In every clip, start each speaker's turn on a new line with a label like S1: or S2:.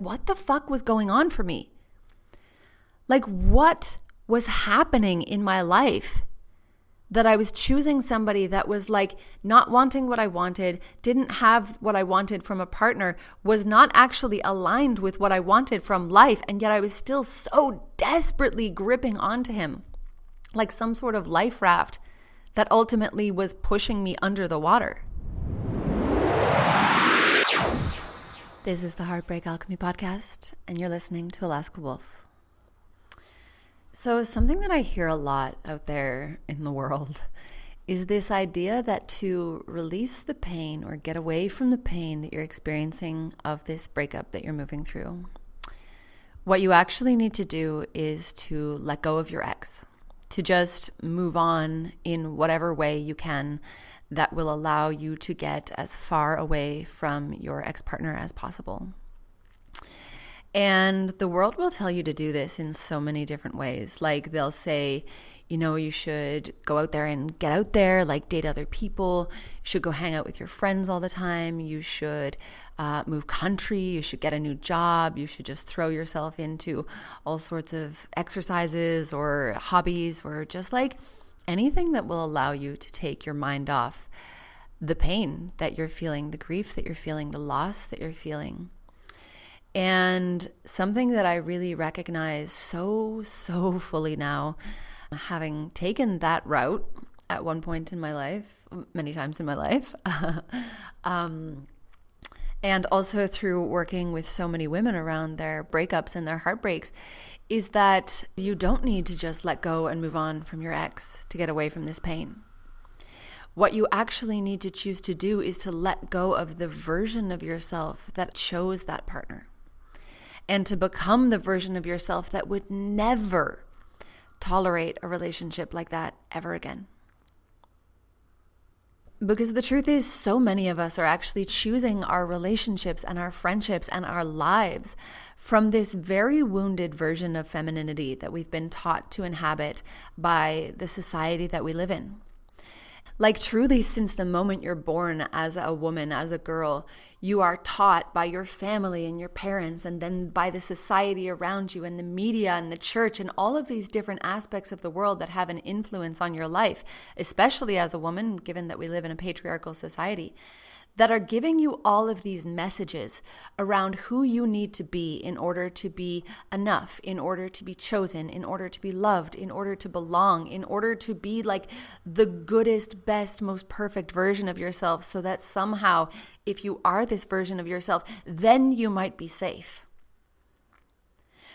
S1: what the fuck was going on for me? Like, what was happening in my life that I was choosing somebody that was like not wanting what I wanted, didn't have what I wanted from a partner, was not actually aligned with what I wanted from life, and yet I was still so desperately gripping onto him like some sort of life raft that ultimately was pushing me under the water. This is the Heartbreak Alchemy Podcast, and you're listening to Alaska Wolf. So something that I hear a lot out there in the world is this idea that to release the pain or get away from the pain that you're experiencing of this breakup that you're moving through, what you actually need to do is to let go of your ex, to just move on in whatever way you can that will allow you to get as far away from your ex-partner as possible. And the world will tell you to do this in so many different ways. Like they'll say, you know, you should go out there and get out there, like date other people. You should go hang out with your friends all the time. You should move country. You should get a new job. You should just throw yourself into all sorts of exercises or hobbies or just like anything that will allow you to take your mind off the pain that you're feeling, the grief that you're feeling, the loss that you're feeling. And something that I really recognize so fully now, having taken that route at one point in my life, many times in my life, and also through working with so many women around their breakups and their heartbreaks, is that you don't need to just let go and move on from your ex to get away from this pain. What you actually need to choose to do is to let go of the version of yourself that chose that partner, and to become the version of yourself that would never tolerate a relationship like that ever again. Because the truth is, so many of us are actually choosing our relationships and our friendships and our lives from this very wounded version of femininity that we've been taught to inhabit by the society that we live in. Like truly, since the moment you're born as a woman, as a girl, you are taught by your family and your parents, and then by the society around you and the media and the church and all of these different aspects of the world that have an influence on your life, especially as a woman, given that we live in a patriarchal society, that are giving you all of these messages around who you need to be in order to be enough, in order to be chosen, in order to be loved, in order to belong, in order to be like the goodest, best, most perfect version of yourself, so that somehow if you are this version of yourself, then you might be safe.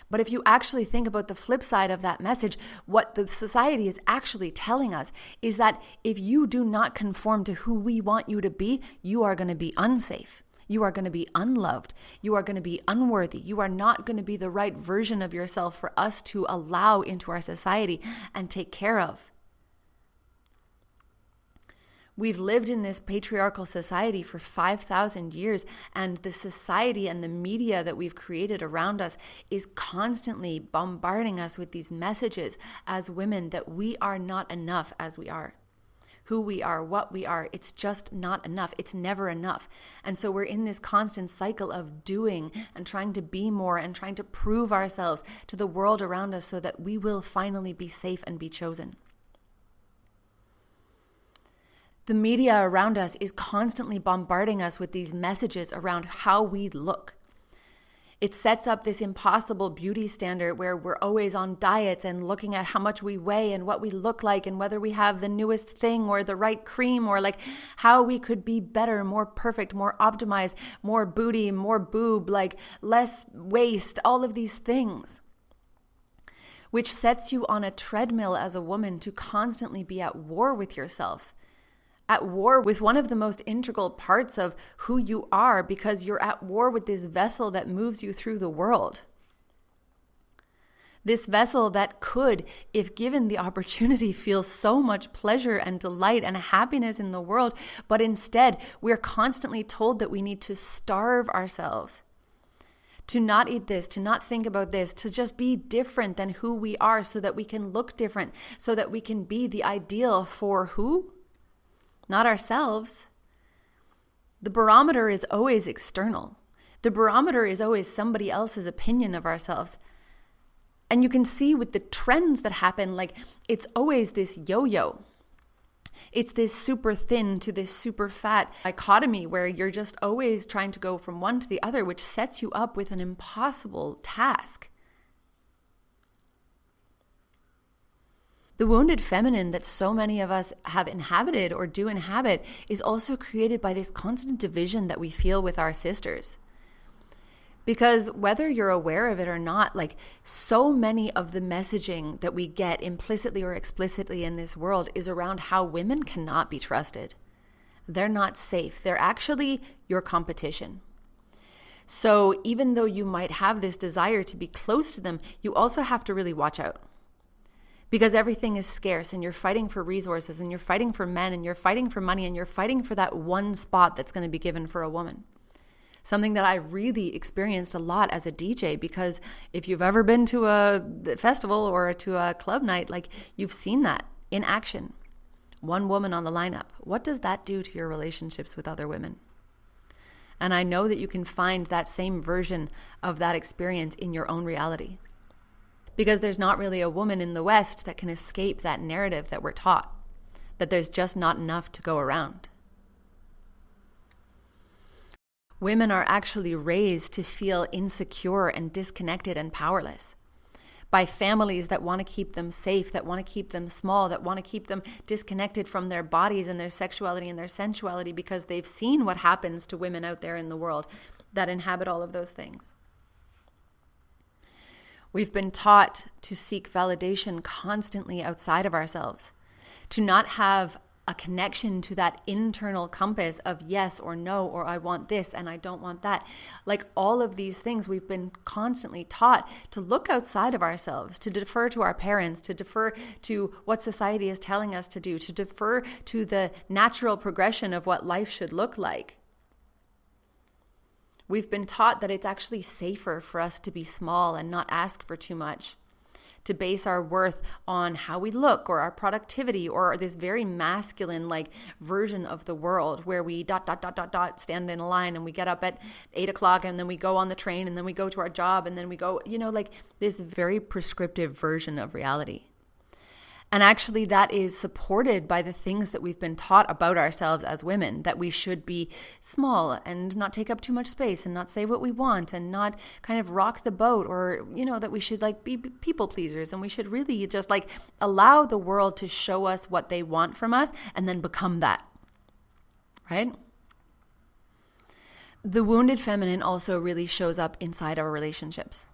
S1: But if you actually think about the flip side of that message, what the society is actually telling us is that if you do not conform to who we want you to be, you are going to be unsafe. You are going to be unloved. You are going to be unworthy. You are not going to be the right version of yourself for us to allow into our society and take care of. We've lived in this patriarchal society for 5,000 years, and the society and the media that we've created around us is constantly bombarding us with these messages as women that we are not enough as we are. Who we are, what we are, it's just not enough. It's never enough. And so we're in this constant cycle of doing and trying to be more and trying to prove ourselves to the world around us so that we will finally be safe and be chosen. The media around us is constantly bombarding us with these messages around how we look. It sets up this impossible beauty standard where we're always on diets and looking at how much we weigh and what we look like and whether we have the newest thing or the right cream or like how we could be better, more perfect, more optimized, more booty, more boob, like less waist, all of these things, which sets you on a treadmill as a woman to constantly be at war with yourself. At war with one of the most integral parts of who you are, because you're at war with this vessel that moves you through the world. This vessel that could, if given the opportunity, feel so much pleasure and delight and happiness in the world, but instead we're constantly told that we need to starve ourselves, to not eat this, to not think about this, to just be different than who we are so that we can look different, so that we can be the ideal for who? Not ourselves. The barometer is always external. The barometer is always somebody else's opinion of ourselves. And you can see with the trends that happen, like it's always this yo-yo. It's this super thin to this super fat dichotomy where you're just always trying to go from one to the other, which sets you up with an impossible task. The wounded feminine that so many of us have inhabited or do inhabit is also created by this constant division that we feel with our sisters. Because whether you're aware of it or not, like so many of the messaging that we get implicitly or explicitly in this world is around how women cannot be trusted. They're not safe. They're actually your competition. So even though you might have this desire to be close to them, you also have to really watch out. Because everything is scarce and you're fighting for resources and you're fighting for men and you're fighting for money and you're fighting for that one spot that's going to be given for a woman. Something that I really experienced a lot as a DJ, because if you've ever been to a festival or to a club night, like you've seen that in action. One woman on the lineup. What does that do to your relationships with other women? And I know that you can find that same version of that experience in your own reality. Because there's not really a woman in the West that can escape that narrative that we're taught, that there's just not enough to go around. Women are actually raised to feel insecure and disconnected and powerless by families that want to keep them safe, that want to keep them small, that want to keep them disconnected from their bodies and their sexuality and their sensuality, because they've seen what happens to women out there in the world that inhabit all of those things. We've been taught to seek validation constantly outside of ourselves, to not have a connection to that internal compass of yes or no, or I want this and I don't want that. Like all of these things, we've been constantly taught to look outside of ourselves, to defer to our parents, to defer to what society is telling us to do, to defer to the natural progression of what life should look like. We've been taught that it's actually safer for us to be small and not ask for too much, to base our worth on how we look or our productivity or this very masculine like version of the world where we ... stand in a line and we get up at 8 o'clock and then we go on the train and then we go to our job and then we go, like this very prescriptive version of reality. And actually that is supported by the things that we've been taught about ourselves as women, that we should be small and not take up too much space and not say what we want and not kind of rock the boat, or, that we should like be people pleasers and we should really just like allow the world to show us what they want from us and then become that, right? The wounded feminine also really shows up inside our relationships.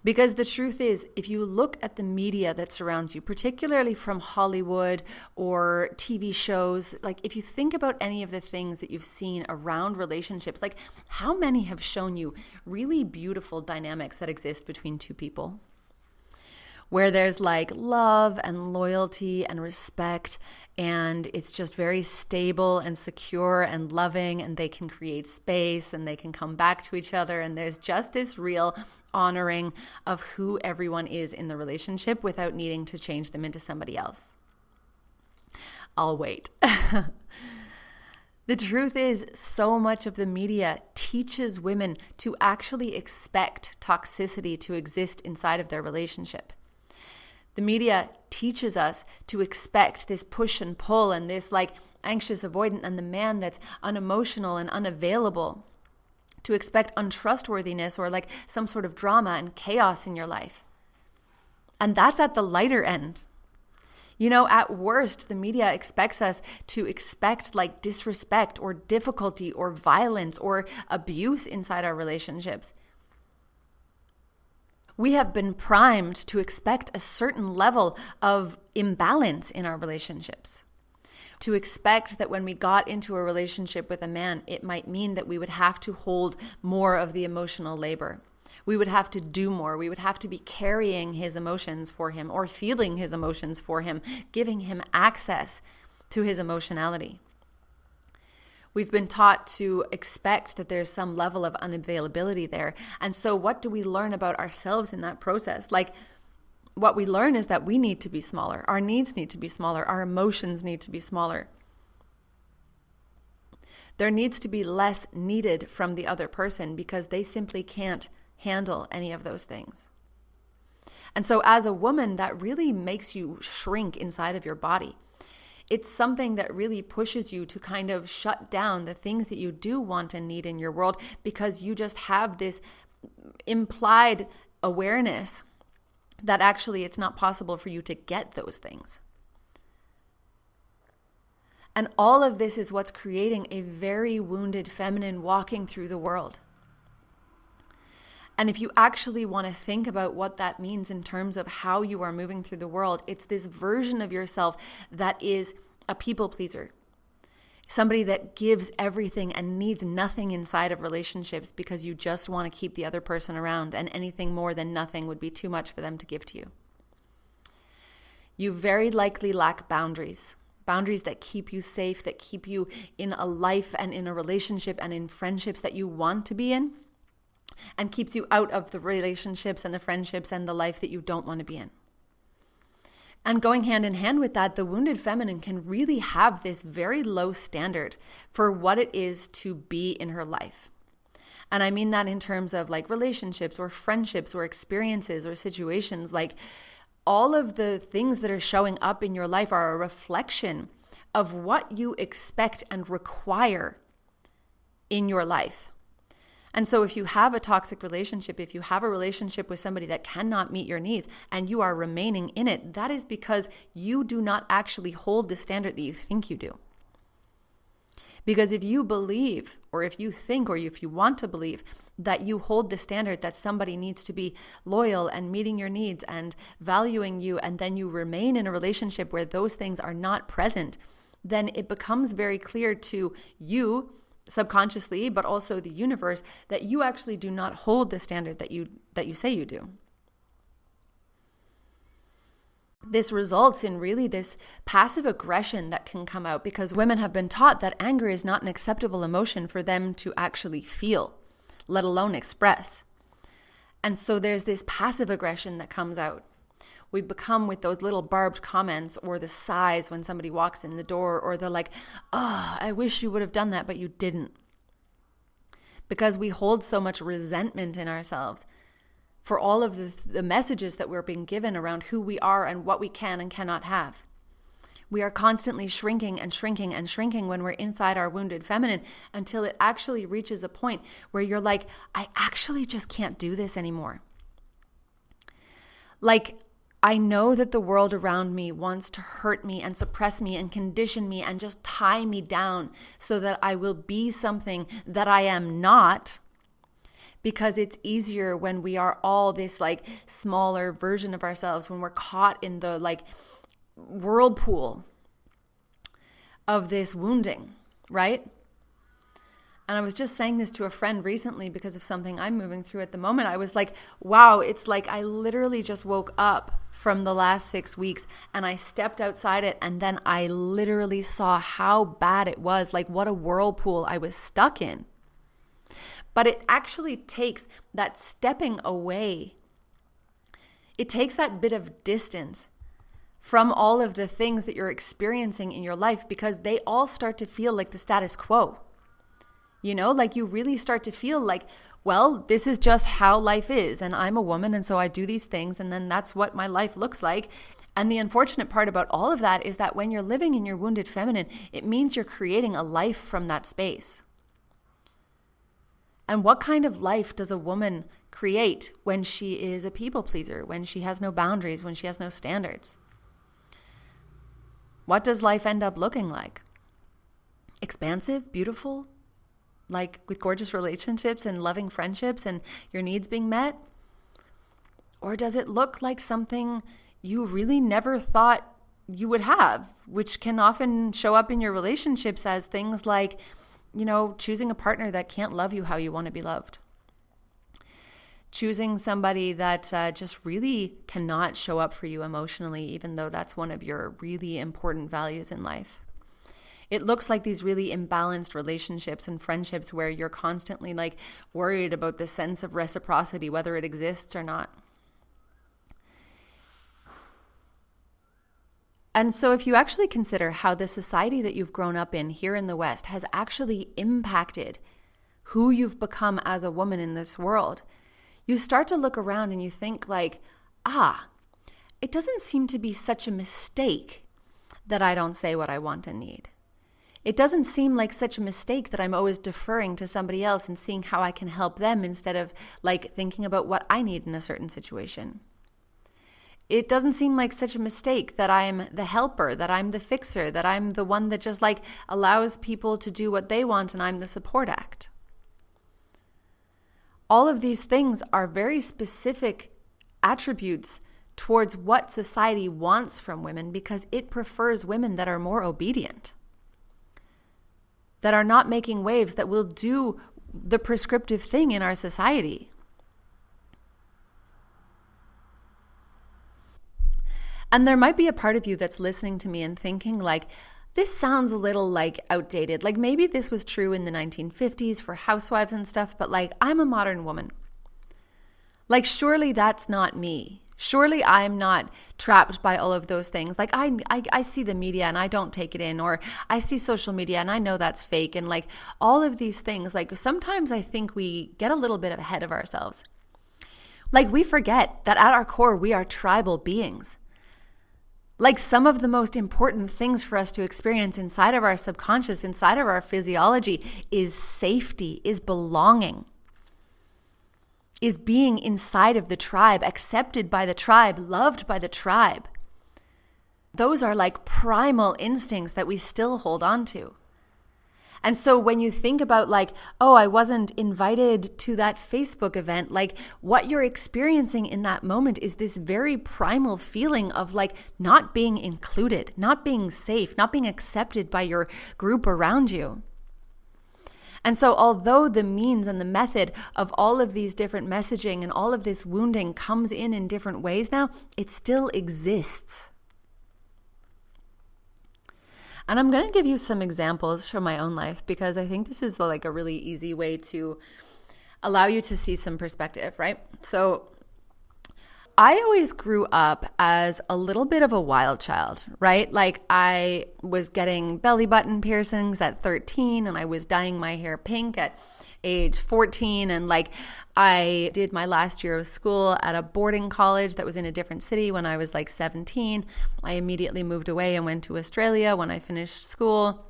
S1: Because the truth is, if you look at the media that surrounds you, particularly from Hollywood or TV shows, like if you think about any of the things that you've seen around relationships, like how many have shown you really beautiful dynamics that exist between two people? Where there's like love and loyalty and respect, and it's just very stable and secure and loving, and they can create space and they can come back to each other, and there's just this real honoring of who everyone is in the relationship without needing to change them into somebody else. I'll wait. The truth is, so much of the media teaches women to actually expect toxicity to exist inside of their relationship. The media teaches us to expect this push and pull and this like anxious avoidant and the man that's unemotional and unavailable, to expect untrustworthiness or like some sort of drama and chaos in your life. And that's at the lighter end. At worst, the media expects us to expect like disrespect or difficulty or violence or abuse inside our relationships. We have been primed to expect a certain level of imbalance in our relationships. To expect that when we got into a relationship with a man, it might mean that we would have to hold more of the emotional labor. We would have to do more. We would have to be carrying his emotions for him or feeling his emotions for him, giving him access to his emotionality. We've been taught to expect that there's some level of unavailability there. And so what do we learn about ourselves in that process? Like what we learn is that we need to be smaller. Our needs need to be smaller. Our emotions need to be smaller. There needs to be less needed from the other person because they simply can't handle any of those things. And so as a woman, that really makes you shrink inside of your body. It's something that really pushes you to kind of shut down the things that you do want and need in your world because you just have this implied awareness that actually it's not possible for you to get those things. And all of this is what's creating a very wounded feminine walking through the world. And if you actually want to think about what that means in terms of how you are moving through the world, it's this version of yourself that is a people pleaser. Somebody that gives everything and needs nothing inside of relationships because you just want to keep the other person around, and anything more than nothing would be too much for them to give to you. You very likely lack boundaries. Boundaries that keep you safe, that keep you in a life and in a relationship and in friendships that you want to be in, and keeps you out of the relationships and the friendships and the life that you don't want to be in. And going hand in hand with that, the wounded feminine can really have this very low standard for what it is to be in her life. And I mean that in terms of like relationships or friendships or experiences or situations. Like all of the things that are showing up in your life are a reflection of what you expect and require in your life. And so if you have a toxic relationship, if you have a relationship with somebody that cannot meet your needs and you are remaining in it, that is because you do not actually hold the standard that you think you do. Because if you believe, or if you think, or if you want to believe that you hold the standard that somebody needs to be loyal and meeting your needs and valuing you, and then you remain in a relationship where those things are not present, then it becomes very clear to you subconsciously, but also the universe, that you actually do not hold the standard that you say you do. This results in really this passive aggression that can come out because women have been taught that anger is not an acceptable emotion for them to actually feel, let alone express. And so there's this passive aggression that comes out. We become with those little barbed comments or the sighs when somebody walks in the door, or the like, oh, I wish you would have done that, but you didn't. Because we hold so much resentment in ourselves for all of the messages that we're being given around who we are and what we can and cannot have. We are constantly shrinking and shrinking and shrinking when we're inside our wounded feminine, until it actually reaches a point where you're like, I actually just can't do this anymore. Like, I know that the world around me wants to hurt me and suppress me and condition me and just tie me down so that I will be something that I am not, because it's easier when we are all this like smaller version of ourselves, when we're caught in the like whirlpool of this wounding, right? And I was just saying this to a friend recently because of something I'm moving through at the moment. I was like, wow, it's like I literally just woke up from the last 6 weeks and I stepped outside it, and then I literally saw how bad it was, like what a whirlpool I was stuck in. But it actually takes that stepping away. It takes that bit of distance from all of the things that you're experiencing in your life, because they all start to feel like the status quo. You know, like you really start to feel like, well, this is just how life is, and I'm a woman, and so I do these things, and then that's what my life looks like. And the unfortunate part about all of that is that when you're living in your wounded feminine, it means you're creating a life from that space. And what kind of life does a woman create when she is a people pleaser, when she has no boundaries, when she has no standards? What does life end up looking like? Expansive, beautiful, like with gorgeous relationships and loving friendships and your needs being met? Or does it look like something you really never thought you would have, which can often show up in your relationships as things like, you know, choosing a partner that can't love you how you want to be loved. Choosing somebody that just really cannot show up for you emotionally, even though that's one of your really important values in life. It looks like these really imbalanced relationships and friendships where you're constantly like worried about the sense of reciprocity, whether it exists or not. And so if you actually consider how the society that you've grown up in here in the West has actually impacted who you've become as a woman in this world, you start to look around and you think like, it doesn't seem to be such a mistake that I don't say what I want and need. It doesn't seem like such a mistake that I'm always deferring to somebody else and seeing how I can help them instead of like thinking about what I need in a certain situation. It doesn't seem like such a mistake that I'm the helper, that I'm the fixer, that I'm the one that just like allows people to do what they want and I'm the support act. All of these things are very specific attributes towards what society wants from women because it prefers women that are more obedient, that are not making waves, that will do the prescriptive thing in our society. And there might be a part of you that's listening to me and thinking like, this sounds a little like outdated. Like maybe this was true in the 1950s for housewives and stuff, but like I'm a modern woman. Like surely that's not me. Surely I'm not trapped by all of those things. Like I see the media and I don't take it in, or I see social media and I know that's fake, and like all of these things. Like sometimes I think we get a little bit ahead of ourselves. Like we forget that at our core we are tribal beings. Like some of the most important things for us to experience inside of our subconscious, inside of our physiology is safety, is belonging, is being inside of the tribe, accepted by the tribe, loved by the tribe. Those are like primal instincts that we still hold on to. And so when you think about like, oh, I wasn't invited to that Facebook event, like what you're experiencing in that moment is this very primal feeling of like not being included, not being safe, not being accepted by your group around you. And so although the means and the method of all of these different messaging and all of this wounding comes in different ways now, it still exists. And I'm going to give you some examples from my own life because I think this is like a really easy way to allow you to see some perspective, right? So I always grew up as a little bit of a wild child, right? Like I was getting belly button piercings at 13 and I was dyeing my hair pink at age 14, and like I did my last year of school at a boarding college that was in a different city when I was like 17. I immediately moved away and went to Australia when I finished school.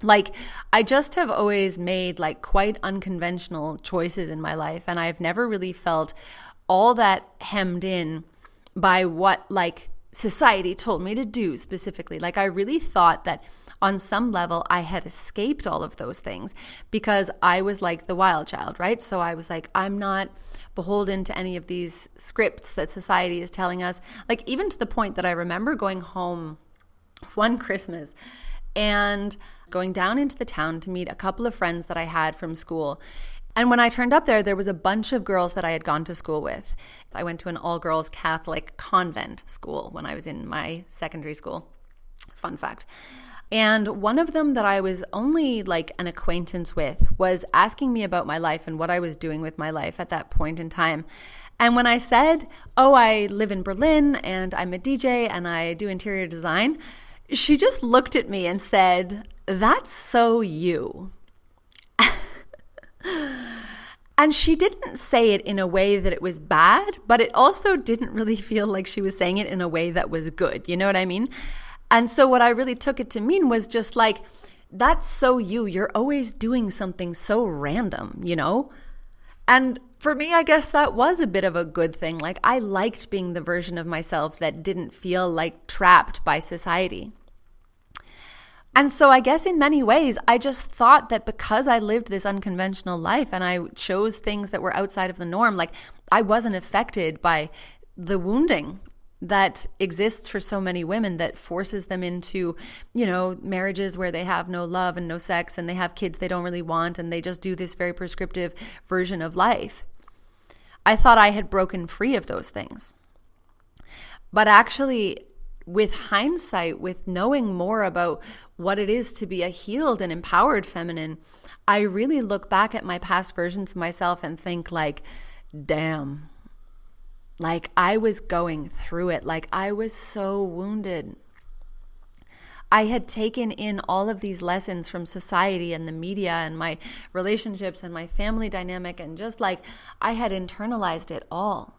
S1: Like I just have always made like quite unconventional choices in my life, and I've never really felt all that hemmed in by what like society told me to do specifically. Like I really thought that on some level I had escaped all of those things because I was like the wild child, right? So I was like, I'm not beholden to any of these scripts that society is telling us. Like even to the point that I remember going home one Christmas and going down into the town to meet a couple of friends that I had from school. And when I turned up there was a bunch of girls that I had gone to school with. I went to an all-girls Catholic convent school when I was in my secondary school. Fun fact. And one of them that I was only like an acquaintance with was asking me about my life and what I was doing with my life at that point in time. And when I said, oh, I live in Berlin and I'm a DJ and I do interior design, she just looked at me and said, that's so you. And she didn't say it in a way that it was bad, but it also didn't really feel like she was saying it in a way that was good. You know what I mean? And so what I really took it to mean was just like, that's so you. You're always doing something so random, you know? And for me, I guess that was a bit of a good thing. Like I liked being the version of myself that didn't feel like trapped by society. And so I guess in many ways, I just thought that because I lived this unconventional life and I chose things that were outside of the norm, like I wasn't affected by the wounding that exists for so many women that forces them into, you know, marriages where they have no love and no sex and they have kids they don't really want and they just do this very prescriptive version of life. I thought I had broken free of those things. But actually, with hindsight, with knowing more about what it is to be a healed and empowered feminine, I really look back at my past versions of myself and think like, damn, like I was going through it. Like I was so wounded. I had taken in all of these lessons from society and the media and my relationships and my family dynamic, and just like I had internalized it all.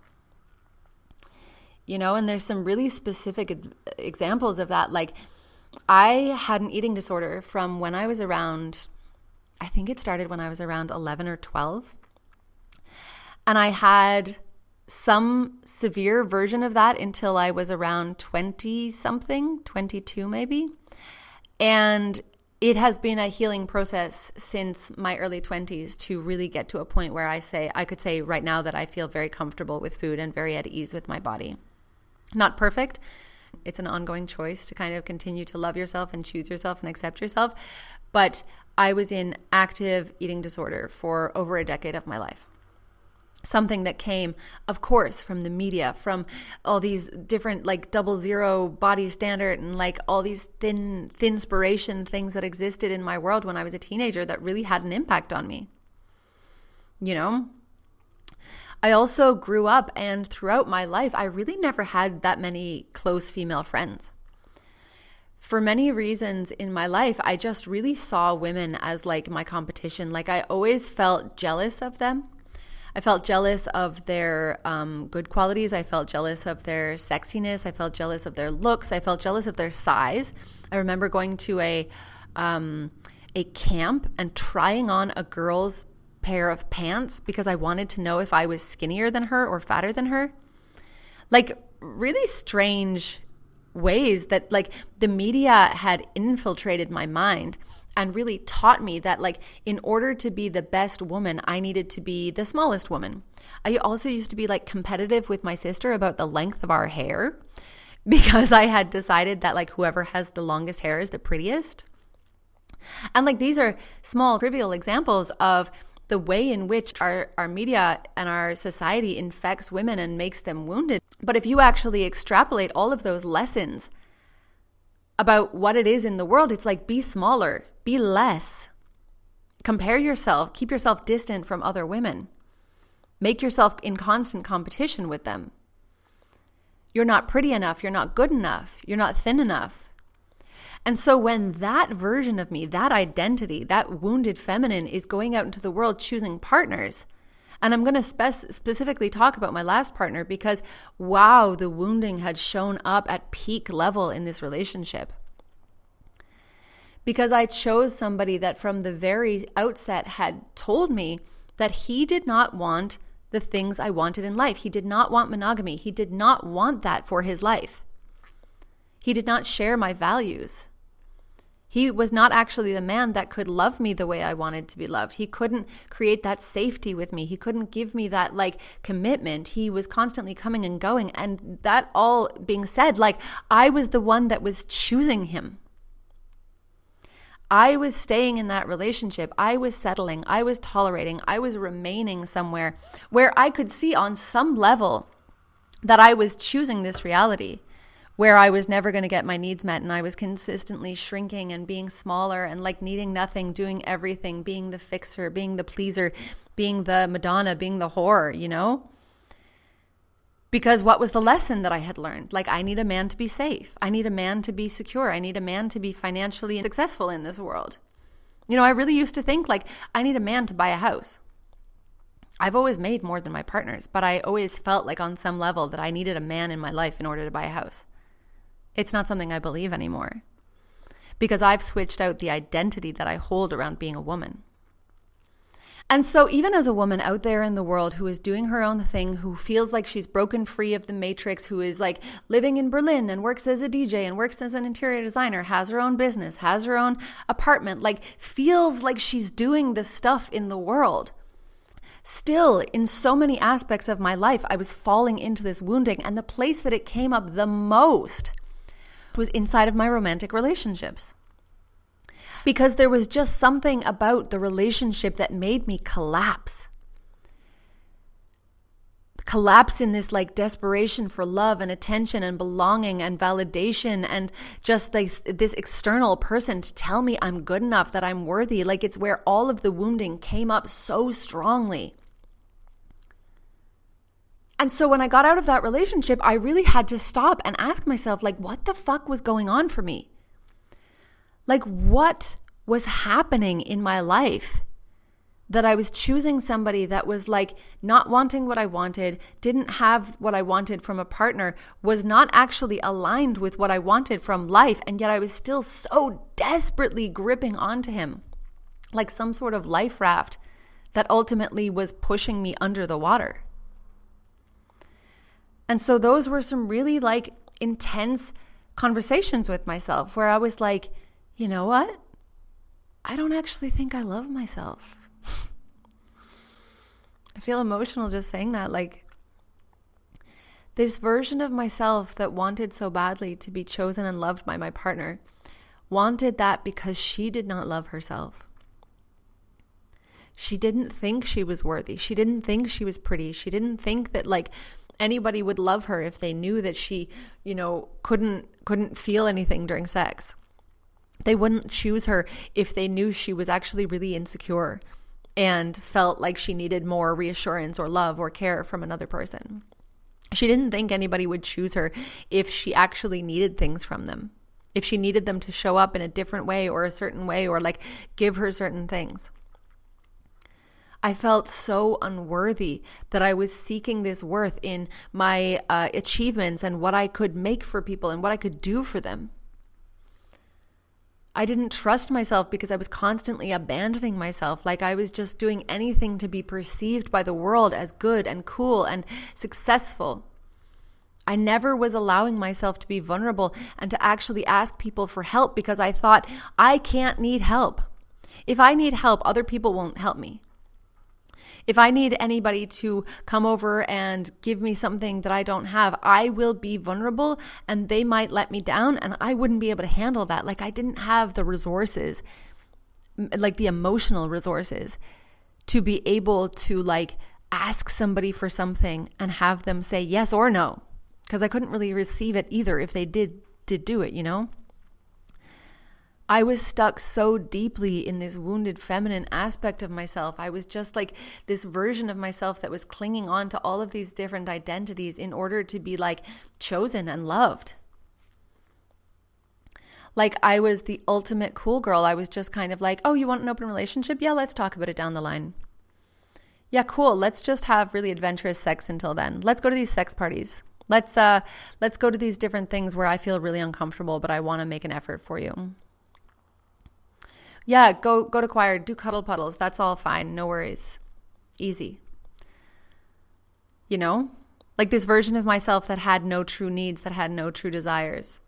S1: And there's some really specific examples of that. Like, I had an eating disorder from when I was around, I think it started when I was around 11 or 12. And I had some severe version of that until I was around 20 something, 22 maybe. And it has been a healing process since my early 20s to really get to a point where I could say right now that I feel very comfortable with food and very at ease with my body. Not perfect. It's an ongoing choice to kind of continue to love yourself and choose yourself and accept yourself. But I was in active eating disorder for over a decade of my life. Something that came, of course, from the media, from all these different like 00 body standard and like all these thin inspiration things that existed in my world when I was a teenager that really had an impact on me. I also grew up, and throughout my life, I really never had that many close female friends. For many reasons in my life, I just really saw women as like my competition. Like, I always felt jealous of them. I felt jealous of their good qualities. I felt jealous of their sexiness. I felt jealous of their looks. I felt jealous of their size. I remember going to a camp and trying on a girl's pair of pants because I wanted to know if I was skinnier than her or fatter than her. Like, really strange ways that like the media had infiltrated my mind and really taught me that like in order to be the best woman, I needed to be the smallest woman. I also used to be like competitive with my sister about the length of our hair because I had decided that like whoever has the longest hair is the prettiest. And like these are small trivial examples of the way in which our media and our society infects women and makes them wounded. But if you actually extrapolate all of those lessons about what it is in the world, it's like be smaller, be less, compare yourself, keep yourself distant from other women, make yourself in constant competition with them. You're not pretty enough, you're not good enough, you're not thin enough. And so when that version of me, that identity, that wounded feminine is going out into the world choosing partners, and I'm going to specifically talk about my last partner because, wow, the wounding had shown up at peak level in this relationship. Because I chose somebody that from the very outset had told me that he did not want the things I wanted in life. He did not want monogamy. He did not want that for his life. He did not share my values. He was not actually the man that could love me the way I wanted to be loved. He couldn't create that safety with me. He couldn't give me that like commitment. He was constantly coming and going. And that all being said, like I was the one that was choosing him. I was staying in that relationship. I was settling. I was tolerating. I was remaining somewhere where I could see on some level that I was choosing this reality, where I was never going to get my needs met, and I was consistently shrinking and being smaller and like needing nothing, doing everything, being the fixer, being the pleaser, being the Madonna, being the whore, Because what was the lesson that I had learned? Like, I need a man to be safe. I need a man to be secure. I need a man to be financially successful in this world. I really used to think like, I need a man to buy a house. I've always made more than my partners, but I always felt like on some level that I needed a man in my life in order to buy a house. It's not something I believe anymore because I've switched out the identity that I hold around being a woman. And so even as a woman out there in the world who is doing her own thing, who feels like she's broken free of the matrix, who is like living in Berlin and works as a DJ and works as an interior designer, has her own business, has her own apartment, like feels like she's doing this stuff in the world. Still, in so many aspects of my life, I was falling into this wounding, and the place that it came up the most was inside of my romantic relationships. Because there was just something about the relationship that made me collapse. Collapse in this like desperation for love and attention and belonging and validation and just this external person to tell me I'm good enough, that I'm worthy. Like it's where all of the wounding came up so strongly. And so when I got out of that relationship, I really had to stop and ask myself, like, what the fuck was going on for me? Like, what was happening in my life that I was choosing somebody that was like not wanting what I wanted, didn't have what I wanted from a partner, was not actually aligned with what I wanted from life, and yet I was still so desperately gripping onto him like some sort of life raft that ultimately was pushing me under the water. And so those were some really like intense conversations with myself where I was like, you know what? I don't actually think I love myself. I feel emotional just saying that. Like, this version of myself that wanted so badly to be chosen and loved by my partner wanted that because she did not love herself. She didn't think she was worthy. She didn't think she was pretty. She didn't think that like anybody would love her if they knew that she, couldn't feel anything during sex. They wouldn't choose her if they knew she was actually really insecure and felt like she needed more reassurance or love or care from another person. She didn't think anybody would choose her if she actually needed things from them, if she needed them to show up in a different way or a certain way or like give her certain things. I felt so unworthy that I was seeking this worth in my achievements and what I could make for people and what I could do for them. I didn't trust myself because I was constantly abandoning myself, like I was just doing anything to be perceived by the world as good and cool and successful. I never was allowing myself to be vulnerable and to actually ask people for help because I thought, I can't need help. If I need help, other people won't help me. If I need anybody to come over and give me something that I don't have, I will be vulnerable and they might let me down and I wouldn't be able to handle that. Like, I didn't have the resources, like the emotional resources, to be able to like ask somebody for something and have them say yes or no, because I couldn't really receive it either if they did do it, I was stuck so deeply in this wounded feminine aspect of myself. I was just like this version of myself that was clinging on to all of these different identities in order to be like chosen and loved. Like, I was the ultimate cool girl. I was just kind of like, oh, you want an open relationship? Yeah, let's talk about it down the line. Yeah, cool. Let's just have really adventurous sex until then. Let's go to these sex parties. Let's go to these different things where I feel really uncomfortable, but I want to make an effort for you. Yeah, go to choir, do cuddle puddles. That's all fine. No worries. Easy. Like this version of myself that had no true needs, that had no true desires.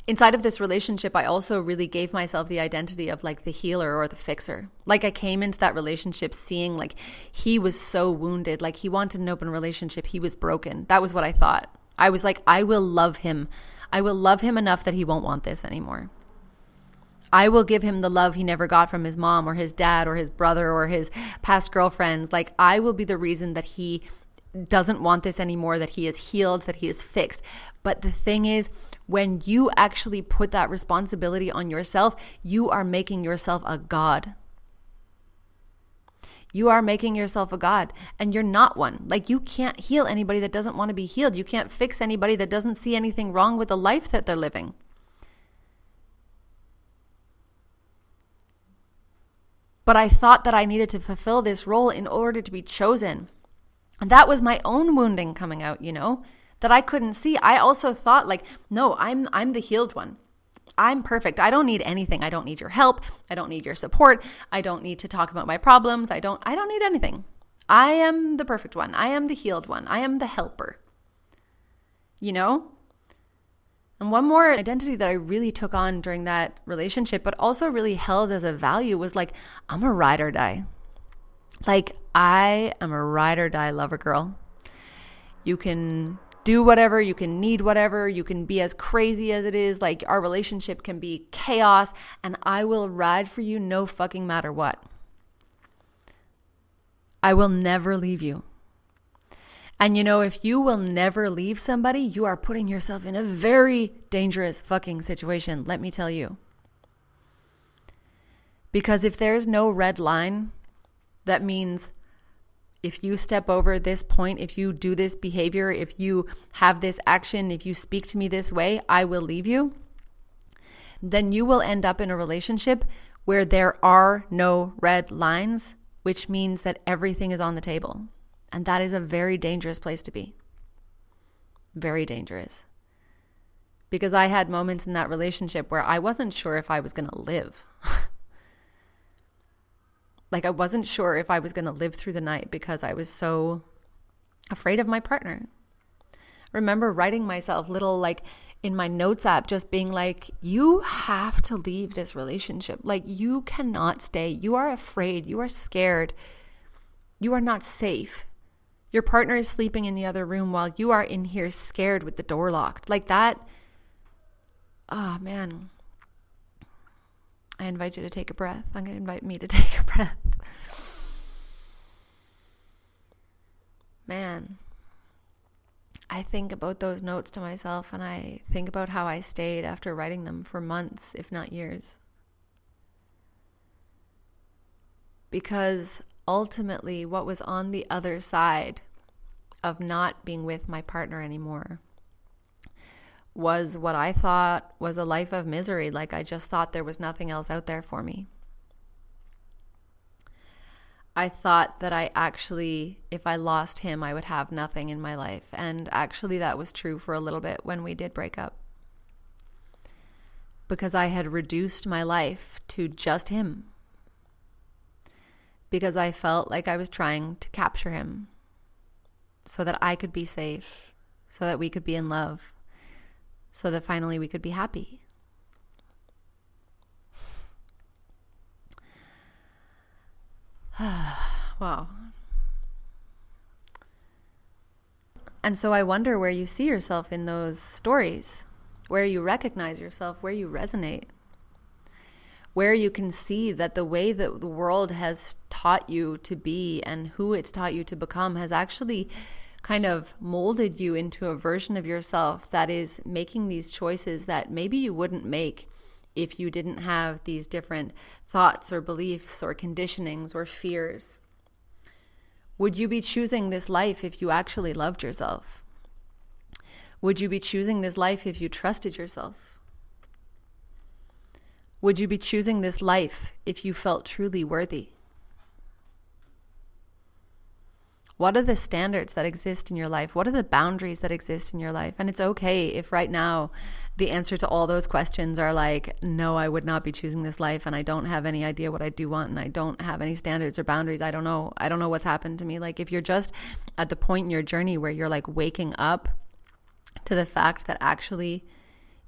S1: Inside of this relationship, I also really gave myself the identity of like the healer or the fixer. Like, I came into that relationship seeing like he was so wounded, like he wanted an open relationship. He was broken. That was what I thought. I was like, I will love him. I will love him enough that he won't want this anymore. I will give him the love he never got from his mom or his dad or his brother or his past girlfriends. Like, I will be the reason that he doesn't want this anymore, that he is healed, that he is fixed. But the thing is, when you actually put that responsibility on yourself, you are making yourself a god. You are making yourself a god, and you're not one. Like, you can't heal anybody that doesn't want to be healed. You can't fix anybody that doesn't see anything wrong with the life that they're living. But I thought that I needed to fulfill this role in order to be chosen. And that was my own wounding coming out, that I couldn't see. I also thought like, no, I'm the healed one. I'm perfect. I don't need anything. I don't need your help. I don't need your support. I don't need to talk about my problems. I don't need anything. I am the perfect one. I am the healed one. I am the helper. And one more identity that I really took on during that relationship, but also really held as a value, was like, I'm a ride or die. Like, I am a ride or die lover girl. You can do whatever, you can need whatever, you can be as crazy as it is. Like, our relationship can be chaos, and I will ride for you no fucking matter what. I will never leave you. And if you will never leave somebody, you are putting yourself in a very dangerous fucking situation, let me tell you. Because if there's no red line, that means if you step over this point, if you do this behavior, if you have this action, if you speak to me this way, I will leave you. then you will end up in a relationship where there are no red lines, which means that everything is on the table. And that is a very dangerous place to be. Very dangerous. Because I had moments in that relationship where I wasn't sure if I was going to live. Like, I wasn't sure if I was going to live through the night because I was so afraid of my partner. I remember writing myself little, like, in my notes app, just being like, you have to leave this relationship. Like, you cannot stay. You are afraid. You are scared. You are not safe. Your partner is sleeping in the other room while you are in here scared with the door locked. Like that. Oh, man. I invite you to take a breath. I'm going to invite me to take a breath. Man. I think about those notes to myself, and I think about how I stayed after writing them for months, if not years. Because ultimately, what was on the other side of not being with my partner anymore was what I thought was a life of misery. Like, I just thought there was nothing else out there for me. I thought that I actually, if I lost him, I would have nothing in my life. And actually that was true for a little bit when we did break up. Because I had reduced my life to just him. Because I felt like I was trying to capture him so that I could be safe, so that we could be in love, so that finally we could be happy. Wow. And so I wonder where you see yourself in those stories, where you recognize yourself, where you resonate, where you can see that the way that the world has taught you to be and who it's taught you to become has actually kind of molded you into a version of yourself that is making these choices that maybe you wouldn't make if you didn't have these different thoughts or beliefs or conditionings or fears. Would you be choosing this life if you actually loved yourself? Would you be choosing this life if you trusted yourself? Would you be choosing this life if you felt truly worthy? What are the standards that exist in your life? What are the boundaries that exist in your life? And it's okay if right now the answer to all those questions are like, no, I would not be choosing this life, and I don't have any idea what I do want, and I don't have any standards or boundaries. I don't know what's happened to me. Like, if you're just at the point in your journey where you're like waking up to the fact that actually,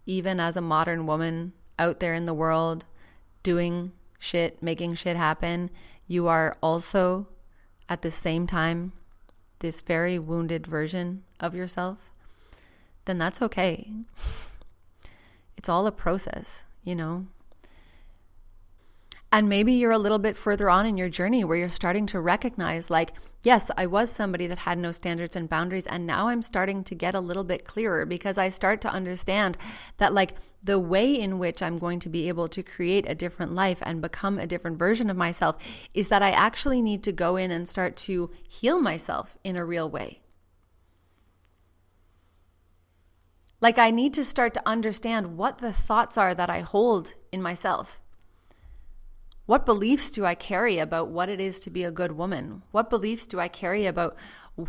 S1: even as a modern woman out there in the world doing shit, making shit happen, you are also at the same time this very wounded version of yourself, then that's okay. It's all a process, you know? And maybe you're a little bit further on in your journey where you're starting to recognize, like, yes, I was somebody that had no standards and boundaries, and now I'm starting to get a little bit clearer because I start to understand that, like, the way in which I'm going to be able to create a different life and become a different version of myself is that I actually need to go in and start to heal myself in a real way. Like, I need to start to understand what the thoughts are that I hold in myself. What beliefs do I carry about what it is to be a good woman? What beliefs do I carry about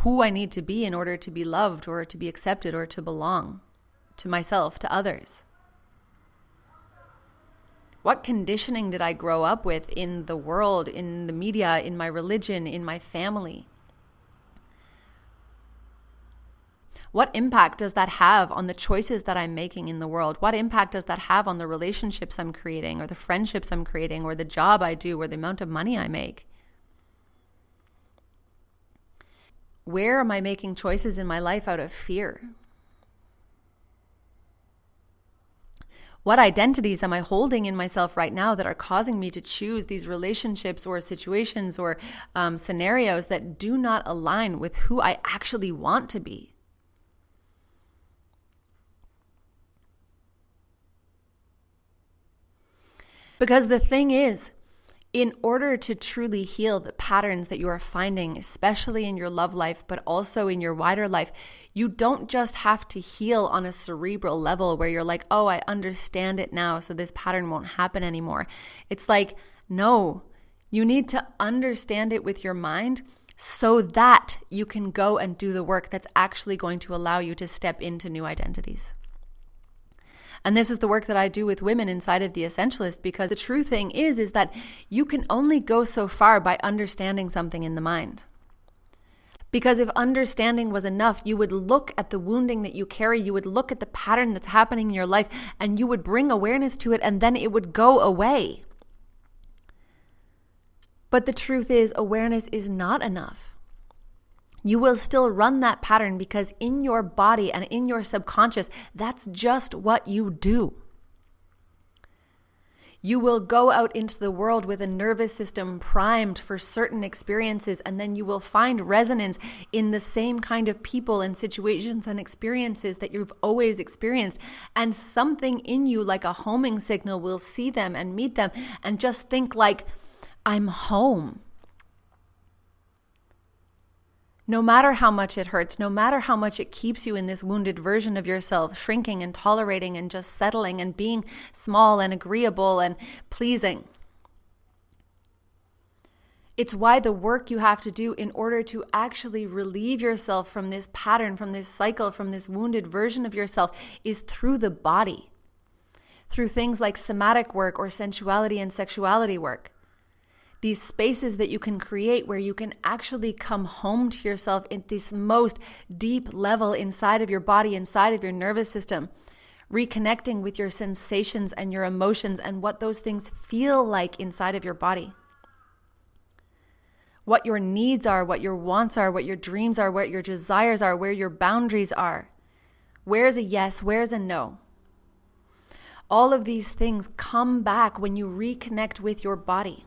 S1: who I need to be in order to be loved or to be accepted or to belong to myself, to others? What conditioning did I grow up with in the world, in the media, in my religion, in my family? What impact does that have on the choices that I'm making in the world? What impact does that have on the relationships I'm creating or the friendships I'm creating or the job I do or the amount of money I make? Where am I making choices in my life out of fear? What identities am I holding in myself right now that are causing me to choose these relationships or situations or scenarios that do not align with who I actually want to be? Because the thing is, In order to truly heal the patterns that you are finding, especially in your love life, but also in your wider life, you don't just have to heal on a cerebral level where you're like, oh, I understand it now, so this pattern won't happen anymore. It's like, no, you need to understand it with your mind so that you can go and do the work that's actually going to allow you to step into new identities. And this is the work that I do with women inside of The Essentialist, because the true thing is that you can only go so far by understanding something in the mind. Because if understanding was enough, you would look at the wounding that you carry, you would look at the pattern that's happening in your life, and you would bring awareness to it, and then it would go away. But the truth is, awareness is not enough. You will still run that pattern because in your body and in your subconscious, that's just what you do. You will go out into the world with a nervous system primed for certain experiences, and then you will find resonance in the same kind of people and situations and experiences that you've always experienced. And something in you, like a homing signal, will see them and meet them and just think like, I'm home. No matter how much it hurts, no matter how much it keeps you in this wounded version of yourself, shrinking and tolerating and just settling and being small and agreeable and pleasing. It's why the work you have to do in order to actually relieve yourself from this pattern, from this cycle, from this wounded version of yourself is through the body, through things like somatic work or sensuality and sexuality work. These spaces that you can create where you can actually come home to yourself at this most deep level inside of your body, inside of your nervous system, reconnecting with your sensations and your emotions and what those things feel like inside of your body. What your needs are, what your wants are, what your dreams are, what your desires are, where your boundaries are. Where's a yes, where's a no? All of these things come back when you reconnect with your body.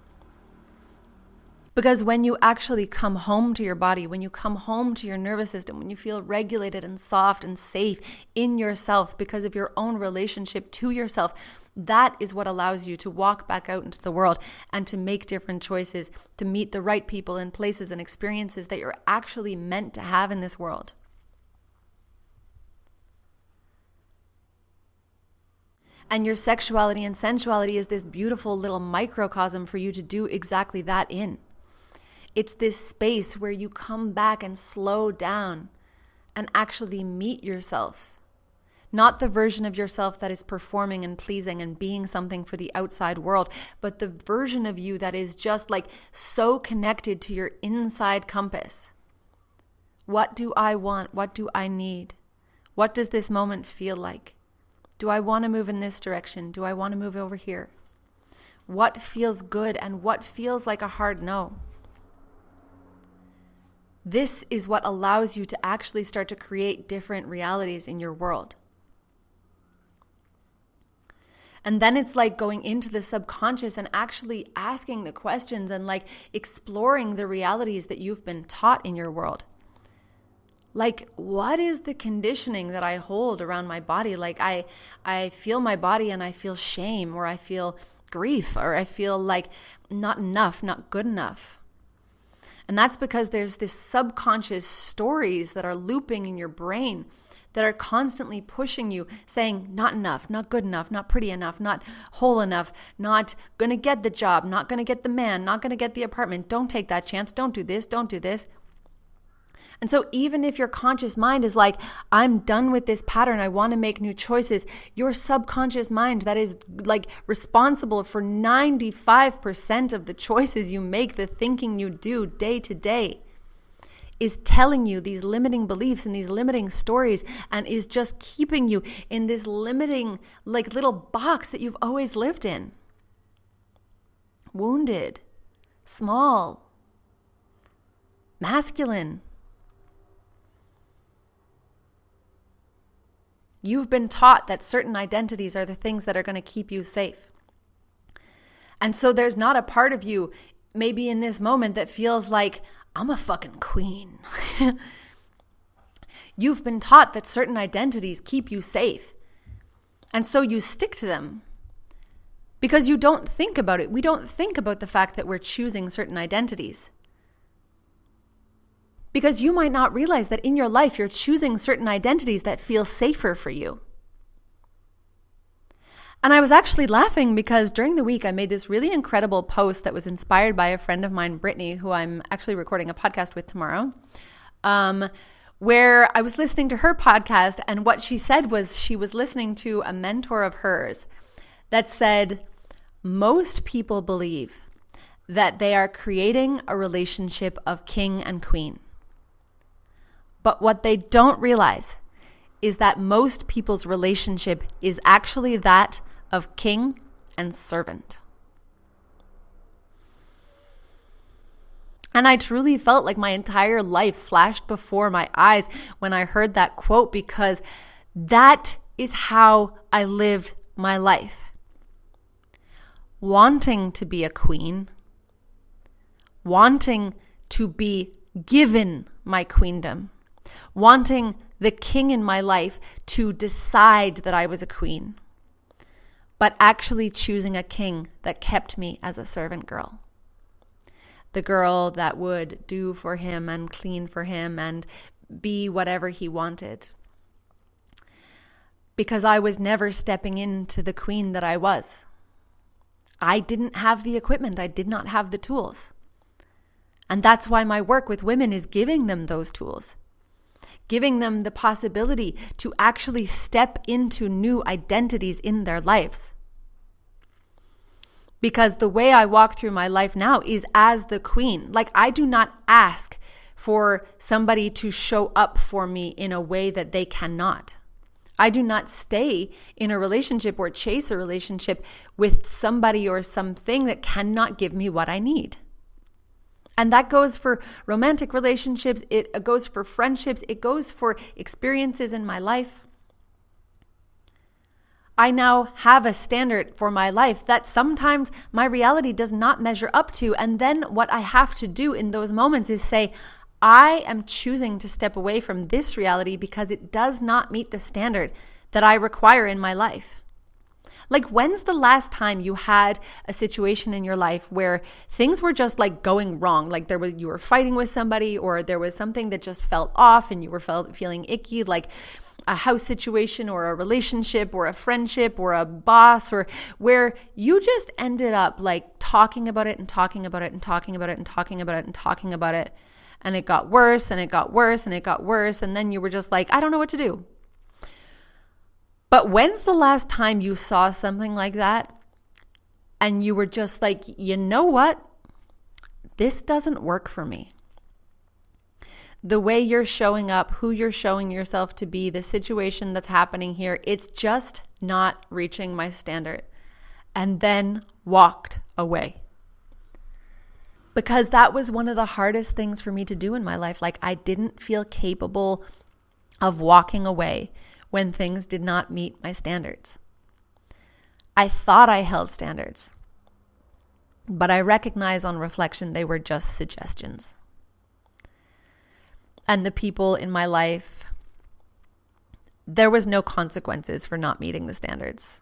S1: Because when you actually come home to your body, when you come home to your nervous system, when you feel regulated and soft and safe in yourself because of your own relationship to yourself, that is what allows you to walk back out into the world and to make different choices, to meet the right people and places and experiences that you're actually meant to have in this world. And your sexuality and sensuality is this beautiful little microcosm for you to do exactly that in. It's this space where you come back and slow down and actually meet yourself. Not the version of yourself that is performing and pleasing and being something for the outside world, but the version of you that is just like so connected to your inside compass. What do I want? What do I need? What does this moment feel like? Do I want to move in this direction? Do I want to move over here? What feels good and what feels like a hard no? This is what allows you to actually start to create different realities in your world. And then it's like going into the subconscious and actually asking the questions and like exploring the realities that you've been taught in your world. Like, what is the conditioning that I hold around my body? Like I feel my body and I feel shame, or I feel grief, or I feel like not enough, not good enough. And that's because there's this subconscious stories that are looping in your brain that are constantly pushing you, saying not enough, not good enough, not pretty enough, not whole enough, not going to get the job, not going to get the man, not going to get the apartment, don't take that chance, don't do this, don't do this. And so even if your conscious mind is like, I'm done with this pattern, I want to make new choices, your subconscious mind that is like responsible for 95% of the choices you make, the thinking you do day to day, is telling you these limiting beliefs and these limiting stories, and is just keeping you in this limiting like little box that you've always lived in. Wounded, small, masculine. You've been taught that certain identities are the things that are going to keep you safe. And so there's not a part of you, maybe in this moment, that feels like, I'm a fucking queen. You've been taught that certain identities keep you safe. And so you stick to them. Because you don't think about it. We don't think about the fact that we're choosing certain identities. Because you might not realize that in your life, you're choosing certain identities that feel safer for you. And I was actually laughing because during the week, I made this really incredible post that was inspired by a friend of mine, Brittany, who I'm actually recording a podcast with tomorrow, where I was listening to her podcast. And what she said was she was listening to a mentor of hers that said, most people believe that they are creating a relationship of king and queen. But what they don't realize is that most people's relationship is actually that of king and servant. And I truly felt like my entire life flashed before my eyes when I heard that quote, because that is how I lived my life. Wanting to be a queen, wanting to be given my queendom, wanting the king in my life to decide that I was a queen, but actually choosing a king that kept me as a servant girl. The girl that would do for him and clean for him and be whatever he wanted. Because I was never stepping into the queen that I was. I didn't have the equipment. I did not have the tools. And that's why my work with women is giving them those tools. Giving them the possibility to actually step into new identities in their lives. Because the way I walk through my life now is as the queen. Like, I do not ask for somebody to show up for me in a way that they cannot. I do not stay in a relationship or chase a relationship with somebody or something that cannot give me what I need. And that goes for romantic relationships, it goes for friendships, it goes for experiences in my life. I now have a standard for my life that sometimes my reality does not measure up to. And then what I have to do in those moments is say, I am choosing to step away from this reality because it does not meet the standard that I require in my life. Like, when's the last time you had a situation in your life where things were just like going wrong? Like you were fighting with somebody, or there was something that just felt off and you were feeling icky, like a house situation or a relationship or a friendship or a boss, or where you just ended up like talking about it and talking about it and talking about it and talking about it and talking about it. And it got worse and it got worse and it got worse. And then you were just like, I don't know what to do. But when's the last time you saw something like that and you were just like, you know what? This doesn't work for me. The way you're showing up, who you're showing yourself to be, the situation that's happening here, it's just not reaching my standard. And then walked away. Because that was one of the hardest things for me to do in my life. Like, I didn't feel capable of walking away when things did not meet my standards. I thought I held standards, but I recognize on reflection they were just suggestions. And the people in my life, there was no consequences for not meeting the standards.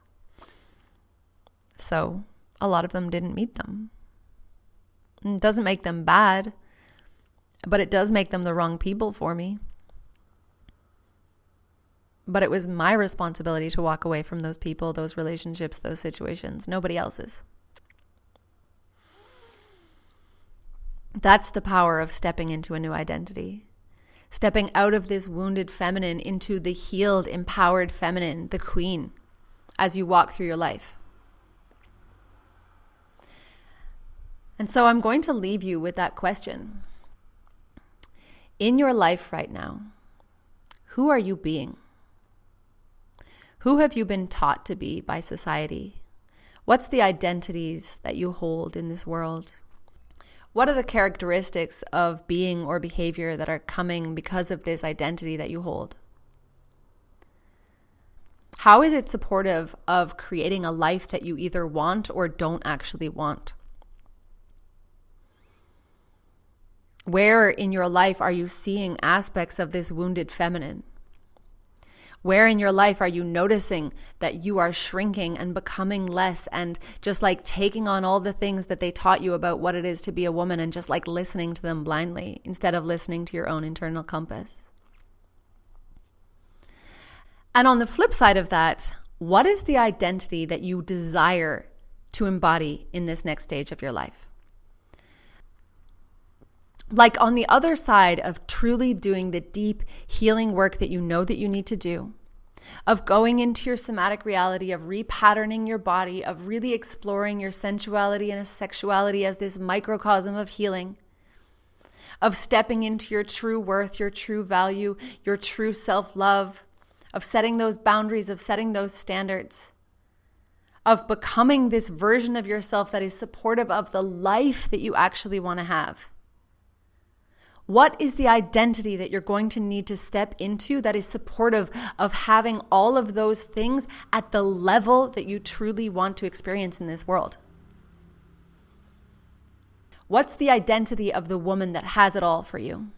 S1: So a lot of them didn't meet them. It doesn't make them bad, but it does make them the wrong people for me. But it was my responsibility to walk away from those people, those relationships, those situations, nobody else's. That's the power of stepping into a new identity. Stepping out of this wounded feminine into the healed, empowered feminine, the queen, as you walk through your life. And so I'm going to leave you with that question. In your life right now, who are you being? Who have you been taught to be by society? What's the identities that you hold in this world? What are the characteristics of being or behavior that are coming because of this identity that you hold? How is it supportive of creating a life that you either want or don't actually want? Where in your life are you seeing aspects of this wounded feminine? Where in your life are you noticing that you are shrinking and becoming less and just like taking on all the things that they taught you about what it is to be a woman and just like listening to them blindly instead of listening to your own internal compass? And on the flip side of that, what is the identity that you desire to embody in this next stage of your life? Like on the other side of truly doing the deep healing work that you know that you need to do, of going into your somatic reality, of repatterning your body, of really exploring your sensuality and sexuality as this microcosm of healing, of stepping into your true worth, your true value, your true self-love, of setting those boundaries, of setting those standards, of becoming this version of yourself that is supportive of the life that you actually want to have. What is the identity that you're going to need to step into that is supportive of having all of those things at the level that you truly want to experience in this world? What's the identity of the woman that has it all for you?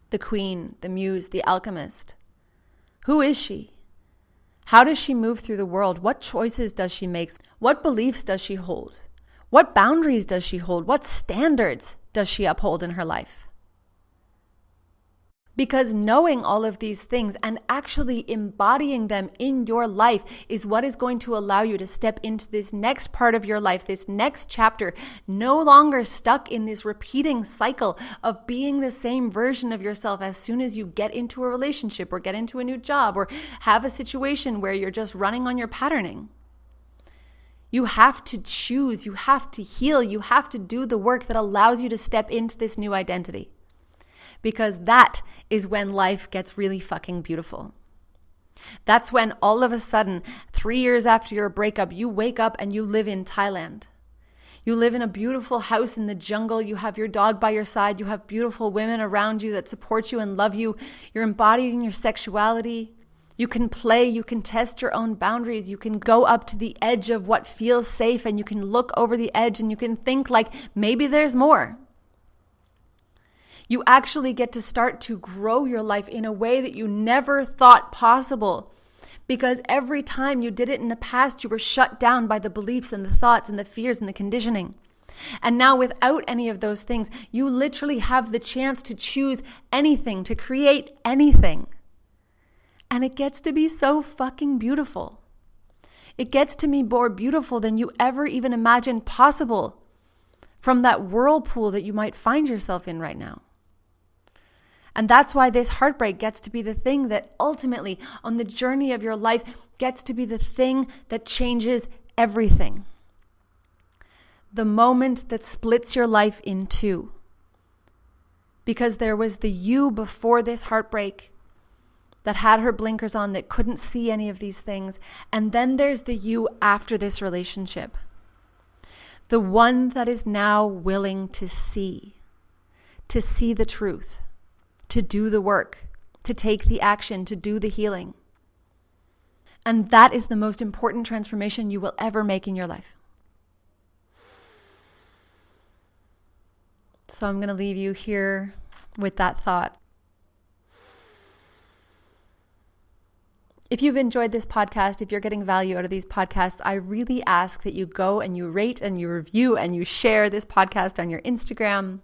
S1: The queen, the muse, the alchemist. Who is she? How does she move through the world? What choices does she make? What beliefs does she hold? What boundaries does she hold? What standards does she uphold in her life? Because knowing all of these things and actually embodying them in your life is what is going to allow you to step into this next part of your life, this next chapter, no longer stuck in this repeating cycle of being the same version of yourself as soon as you get into a relationship or get into a new job or have a situation where you're just running on your patterning. You have to choose, you have to heal, you have to do the work that allows you to step into this new identity. Because that is when life gets really fucking beautiful. That's when all of a sudden, 3 years after your breakup, you wake up and you live in Thailand. You live in a beautiful house in the jungle. You have your dog by your side. You have beautiful women around you that support you and love you. You're embodying your sexuality. You can play. You can test your own boundaries. You can go up to the edge of what feels safe and you can look over the edge and you can think like maybe there's more. You actually get to start to grow your life in a way that you never thought possible. Because every time you did it in the past, you were shut down by the beliefs and the thoughts and the fears and the conditioning. And now without any of those things, you literally have the chance to choose anything, to create anything. And it gets to be so fucking beautiful. It gets to be more beautiful than you ever even imagined possible from that whirlpool that you might find yourself in right now. And that's why this heartbreak gets to be the thing that ultimately on the journey of your life gets to be the thing that changes everything. The moment that splits your life in two. Because there was the you before this heartbreak that had her blinkers on, that couldn't see any of these things. And then there's the you after this relationship. The one that is now willing to see the truth. To do the work, to take the action, to do the healing. And that is the most important transformation you will ever make in your life. So I'm going to leave you here with that thought. If you've enjoyed this podcast, if you're getting value out of these podcasts, I really ask that you go and you rate and you review and you share this podcast on your Instagram.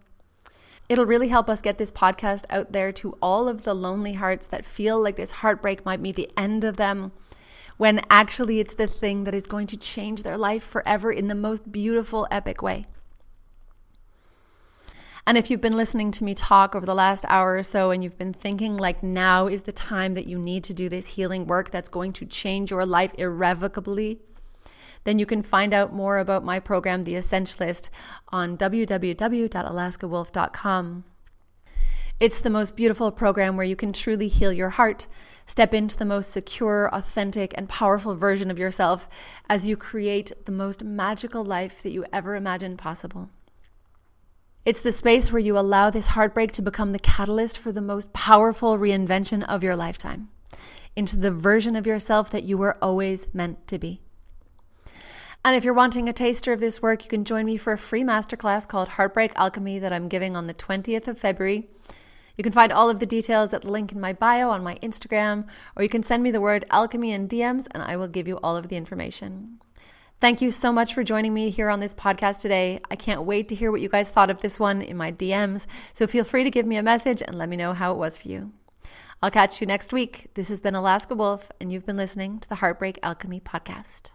S1: It'll really help us get this podcast out there to all of the lonely hearts that feel like this heartbreak might be the end of them, when actually it's the thing that is going to change their life forever in the most beautiful, epic way. And if you've been listening to me talk over the last hour or so and you've been thinking like now is the time that you need to do this healing work that's going to change your life irrevocably, then you can find out more about my program, The Essentialist, on www.alaskawolf.com. It's the most beautiful program where you can truly heal your heart, step into the most secure, authentic, and powerful version of yourself as you create the most magical life that you ever imagined possible. It's the space where you allow this heartbreak to become the catalyst for the most powerful reinvention of your lifetime, into the version of yourself that you were always meant to be. And if you're wanting a taster of this work, you can join me for a free masterclass called Heartbreak Alchemy that I'm giving on the 20th of February. You can find all of the details at the link in my bio on my Instagram, or you can send me the word alchemy in DMs and I will give you all of the information. Thank you so much for joining me here on this podcast today. I can't wait to hear what you guys thought of this one in my DMs, so feel free to give me a message and let me know how it was for you. I'll catch you next week. This has been Alaska Wolf, and you've been listening to the Heartbreak Alchemy Podcast.